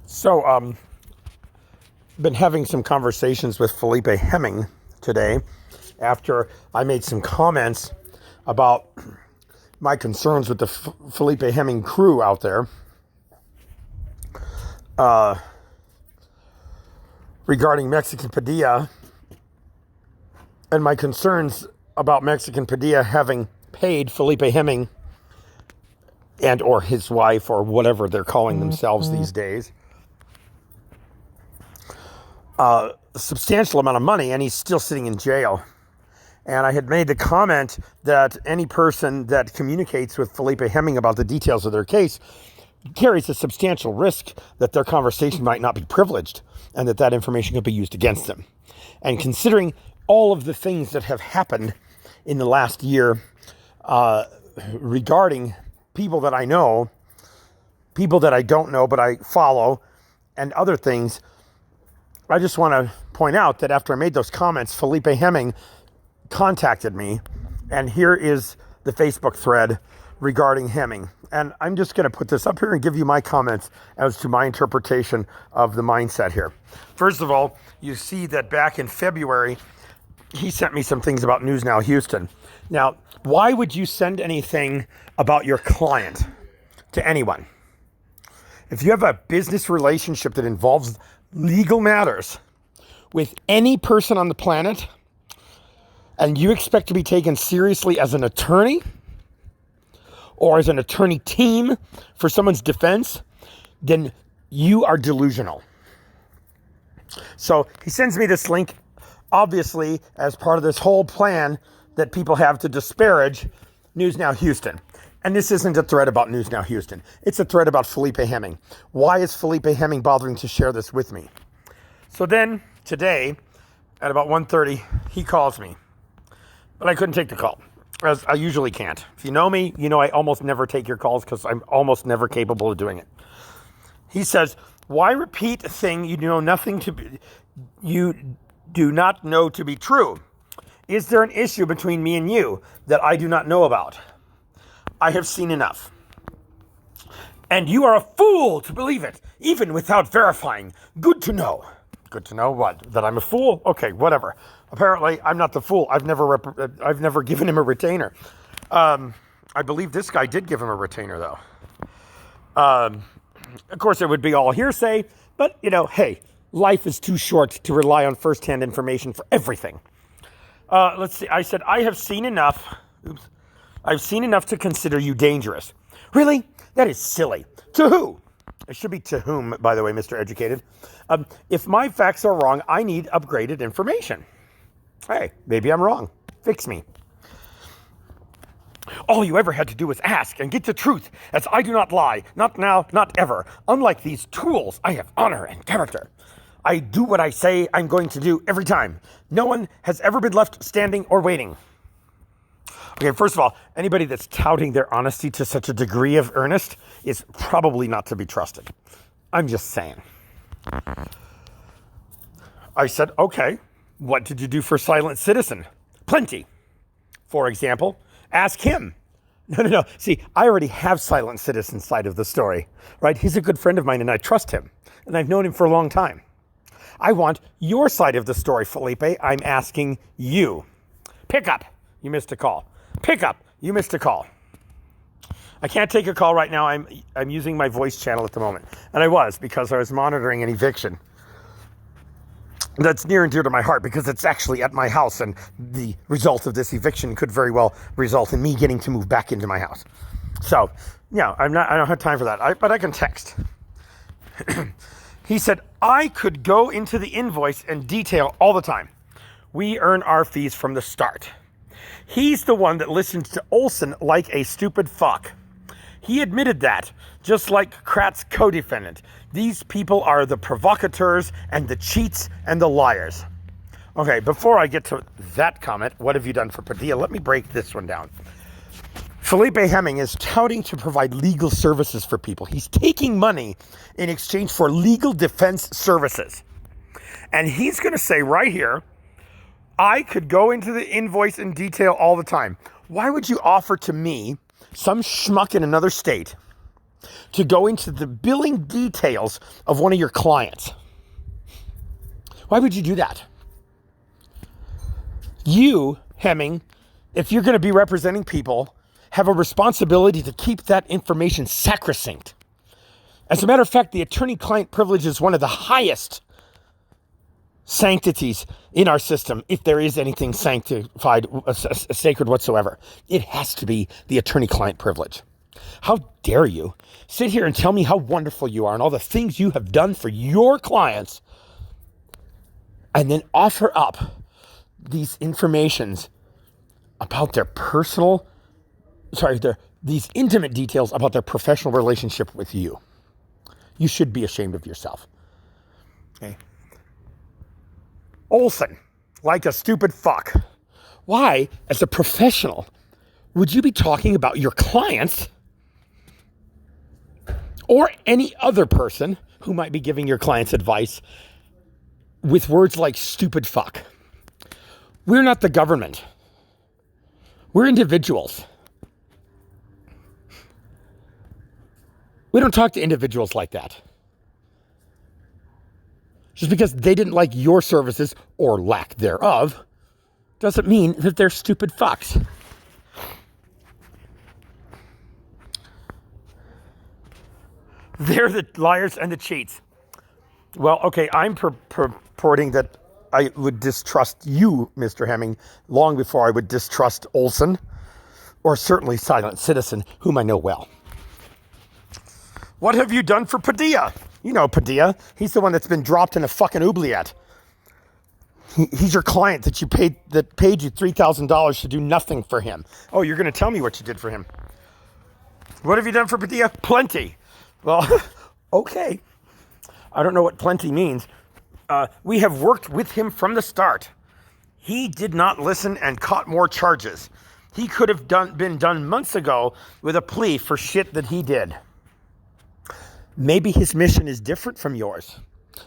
So, been having some conversations with Felipe Hemming today after I made some comments about my concerns with the Felipe Hemming crew out there regarding Mexican Padilla and my concerns about Mexican Padilla having paid Felipe Hemming and or his wife or whatever they're calling themselves these days a substantial amount of money, and he's still sitting in jail. And I had made the comment that any person that communicates with Felipe Hemming about the details of their case carries a substantial risk that their conversation might not be privileged and that information could be used against them. And considering all of the things that have happened in the last year regarding people that I know, people that I don't know but I follow, and other things, I just want to point out that after I made those comments, Felipe Hemming contacted me, and here is the Facebook thread regarding Hemming. And I'm just going to put this up here and give you my comments as to my interpretation of the mindset here. First of all, you see that back in February, he sent me some things about News Now Houston. Now, why would you send anything about your client to anyone? If you have a business relationship that involves legal matters with any person on the planet, and you expect to be taken seriously as an attorney or as an attorney team for someone's defense, then you are delusional. So he sends me this link, obviously, as part of this whole plan that people have to disparage News Now Houston. And this isn't a thread about News Now Houston. It's a thread about Felipe Hemming. Why is Felipe Hemming bothering to share this with me? So then, today, at about 1:30, he calls me. But I couldn't take the call, as I usually can't. If you know me, you know I almost never take your calls because I'm almost never capable of doing it. He says, why repeat a thing you do not know to be true? Is there an issue between me and you that I do not know about? I have seen enough. And you are a fool to believe it, even without verifying. Good to know. Good to know what? That I'm a fool? Okay, whatever. Apparently, I'm not the fool. I've never given him a retainer. I believe this guy did give him a retainer, though. Of course, it would be all hearsay, but, hey, life is too short to rely on first-hand information for everything. Let's see. I said, I have seen enough. I've seen enough to consider you dangerous. Really? That is silly. To who? It should be to whom, by the way, Mr. Educated. If my facts are wrong, I need upgraded information. Hey, maybe I'm wrong. Fix me. All you ever had to do was ask and get the truth, as I do not lie. Not now, not ever. Unlike these tools, I have honor and character. I do what I say I'm going to do every time. No one has ever been left standing or waiting. Okay, first of all, anybody that's touting their honesty to such a degree of earnest is probably not to be trusted. I'm just saying. I said, okay, what did you do for Silent Citizen? Plenty. For example, ask him. No. See, I already have Silent Citizen's side of the story, right? He's a good friend of mine and I trust him. And I've known him for a long time. I want your side of the story, Felipe. I'm asking you. Pick up. You missed a call. Pick up. You missed a call. I can't take a call right now. I'm using my voice channel at the moment. And I was, because I was monitoring an eviction. That's near and dear to my heart because it's actually at my house, and the result of this eviction could very well result in me getting to move back into my house. So, I don't have time for that. But I can text. He said, I could go into the invoice and detail all the time. We earn our fees from the start. He's the one that listened to Olson like a stupid fuck. He admitted that, just like Krat's co-defendant. These people are the provocateurs and the cheats and the liars. Okay, before I get to that comment, what have you done for Padilla? Let me break this one down. Felipe Hemming is touting to provide legal services for people. He's taking money in exchange for legal defense services. And he's going to say right here, I could go into the invoice in detail all the time. Why would you offer to me, some schmuck in another state, to go into the billing details of one of your clients. Why would you do that? You, Hemming, if you're going to be representing people, have a responsibility to keep that information sacrosanct. As a matter of fact, the attorney-client privilege is one of the highest sanctities in our system, if there is anything sanctified, sacred whatsoever. It has to be the attorney-client privilege. How dare you sit here and tell me how wonderful you are and all the things you have done for your clients, and then offer up these informations about their these intimate details about their professional relationship with you. You should be ashamed of yourself. Okay. Olson, like a stupid fuck. Why, as a professional, would you be talking about your clients or any other person who might be giving your clients advice with words like stupid fuck? We're not the government. We're individuals. We don't talk to individuals like that. Just because they didn't like your services or lack thereof doesn't mean that they're stupid fucks. They're the liars and the cheats. Well, okay, I'm purporting that I would distrust you, Mr. Hemming, long before I would distrust Olson, or certainly Silent Citizen, whom I know well. What have you done for Padilla? You know Padilla. He's the one that's been dropped in a fucking oubliette. He's your client that paid you $3,000 to do nothing for him. Oh, you're going to tell me what you did for him. What have you done for Padilla? Plenty. Well, okay. I don't know what plenty means. We have worked with him from the start. He did not listen and caught more charges. He could have been done months ago with a plea for shit that he did. Maybe his mission is different from yours.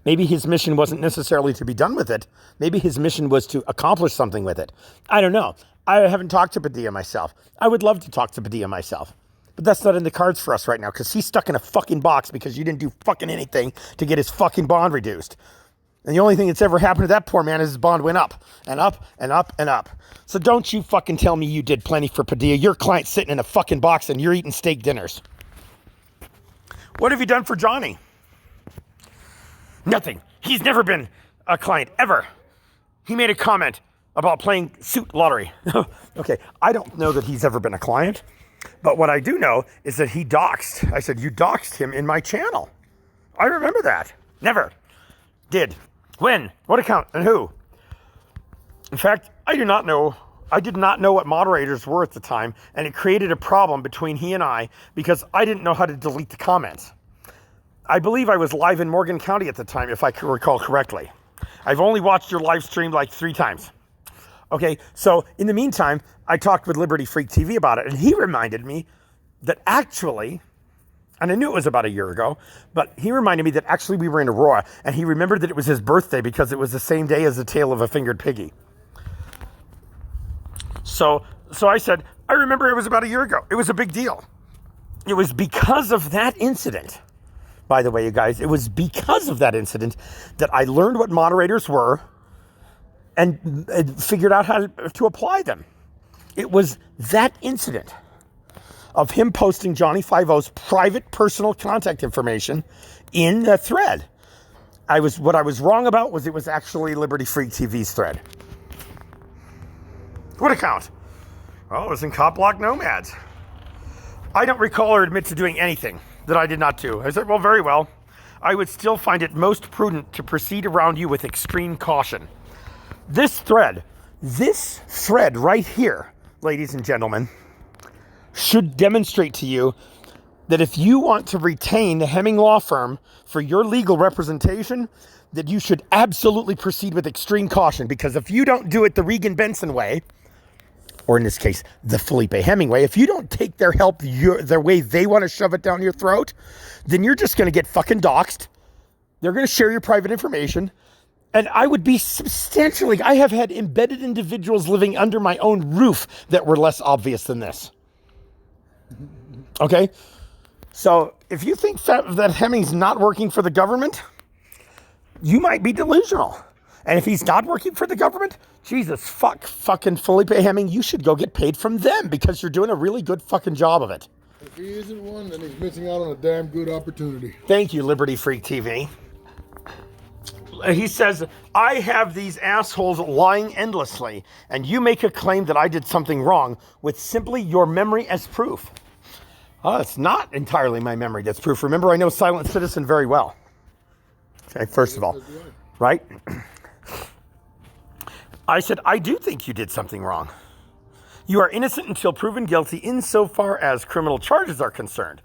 Maybe his mission wasn't necessarily to be done with it. Maybe his mission was to accomplish something with it. I don't know. I haven't talked to Padilla myself. I would love to talk to Padilla myself. But that's not in the cards for us right now because he's stuck in a fucking box because you didn't do fucking anything to get his fucking bond reduced. And the only thing that's ever happened to that poor man is his bond went up and up and up and up. So don't you fucking tell me you did plenty for Padilla. Your client's sitting in a fucking box and you're eating steak dinners. What have you done for Johnny? Nothing. He's never been a client, ever. He made a comment about playing suit lottery. Okay, I don't know that he's ever been a client, but what I do know is that he doxed. I said, you doxed him in my channel. I remember that. Never. Did. When? What account? And who? In fact, I did not know what moderators were at the time, and it created a problem between he and I because I didn't know how to delete the comments. I believe I was live in Morgan County at the time, if I can recall correctly. I've only watched your live stream like 3 times. Okay, so in the meantime, I talked with Liberty Freak TV about it, and he reminded me that actually, and I knew it was about a year ago, but he reminded me that actually we were in Aurora, and he remembered that it was his birthday because it was the same day as the Tale of a Fingered Piggy. So I said, I remember it was about a year ago. It was a big deal. It was because of that incident. By the way, you guys, it was because of that incident that I learned what moderators were and figured out how to apply them. It was that incident of him posting Johnny Five-O's private personal contact information in the thread. What I was wrong about was it was actually Liberty Freak TV's thread. What account? Well, it was in Cop Block Nomads. I don't recall or admit to doing anything that I did not do. I said, well, very well. I would still find it most prudent to proceed around you with extreme caution. This thread right here, ladies and gentlemen, should demonstrate to you that if you want to retain the Hemming Law Firm for your legal representation, that you should absolutely proceed with extreme caution, because if you don't do it the Regan Benson way, or in this case, the Felipe Hemming way, if you don't take their help their way they want to shove it down your throat, then you're just going to get fucking doxxed. They're going to share your private information. And I would be substantially, I have had embedded individuals living under my own roof that were less obvious than this. Okay? So if you think that Hemming's not working for the government, you might be delusional. And if he's not working for the government, Jesus, fucking Felipe Hemming, you should go get paid from them because you're doing a really good fucking job of it. If he isn't one, then he's missing out on a damn good opportunity. Thank you, Liberty Freak TV. He says, I have these assholes lying endlessly, and you make a claim that I did something wrong with simply your memory as proof. It's not entirely my memory that's proof. Remember, I know Silent Citizen very well. Okay, first of all, right? I said, I do think you did something wrong. You are innocent until proven guilty insofar as criminal charges are concerned.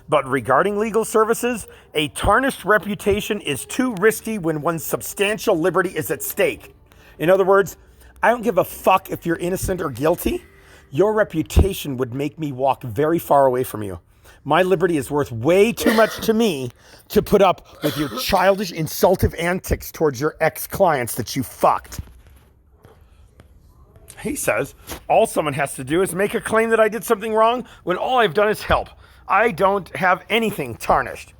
But regarding legal services, a tarnished reputation is too risky when one's substantial liberty is at stake. In other words, I don't give a fuck if you're innocent or guilty. Your reputation would make me walk very far away from you. My liberty is worth way too much to me to put up with your childish, insultive antics towards your ex-clients that you fucked. He says, all someone has to do is make a claim that I did something wrong when all I've done is help. I don't have anything tarnished.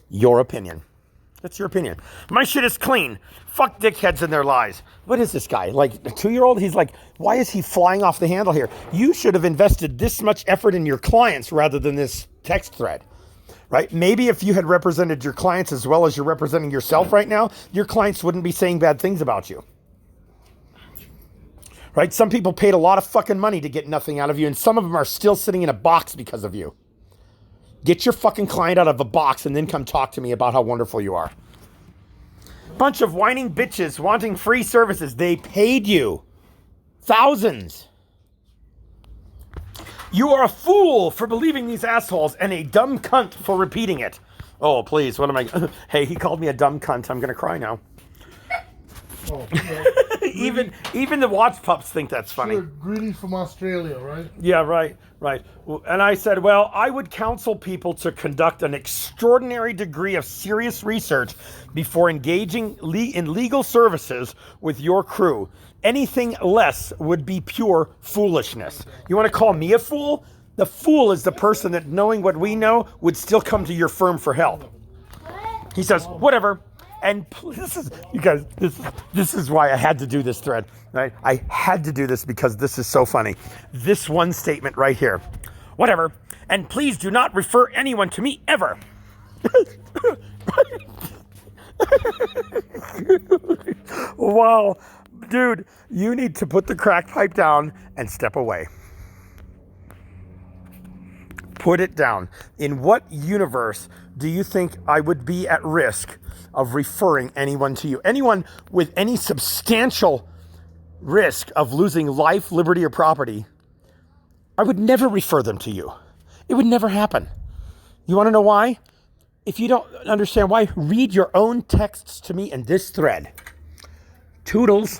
Your opinion. That's your opinion. My shit is clean. Fuck dickheads and their lies. What is this guy? Like a 2-year-old? He's like, why is he flying off the handle here? You should have invested this much effort in your clients rather than this text thread, right? Maybe if you had represented your clients as well as you're representing yourself right now, your clients wouldn't be saying bad things about you. Right? Some people paid a lot of fucking money to get nothing out of you, and some of them are still sitting in a box because of you. Get your fucking client out of a box and then come talk to me about how wonderful you are. Bunch of whining bitches wanting free services. They paid you thousands. You are a fool for believing these assholes and a dumb cunt for repeating it. Oh, please, what am I... Hey, he called me a dumb cunt. I'm going to cry now. Oh, even the watch pups think that's funny. Sure, greedy from Australia, right? Yeah, right. And I said, well, I would counsel people to conduct an extraordinary degree of serious research before engaging in legal services with your crew. Anything less would be pure foolishness. You want to call me a fool? The fool is the person that, knowing what we know, would still come to your firm for help. He says, whatever. And this is, you guys, this is why I had to do this thread, right? I had to do this because this is so funny. This one statement right here. Whatever. And please do not refer anyone to me ever. Wow. Dude, you need to put the crack pipe down and step away. Put it down. In what universe do you think I would be at risk of referring anyone to you? Anyone with any substantial risk of losing life, liberty, or property, I would never refer them to you. It would never happen. You want to know why? If you don't understand why, read your own texts to me in this thread. Toodles.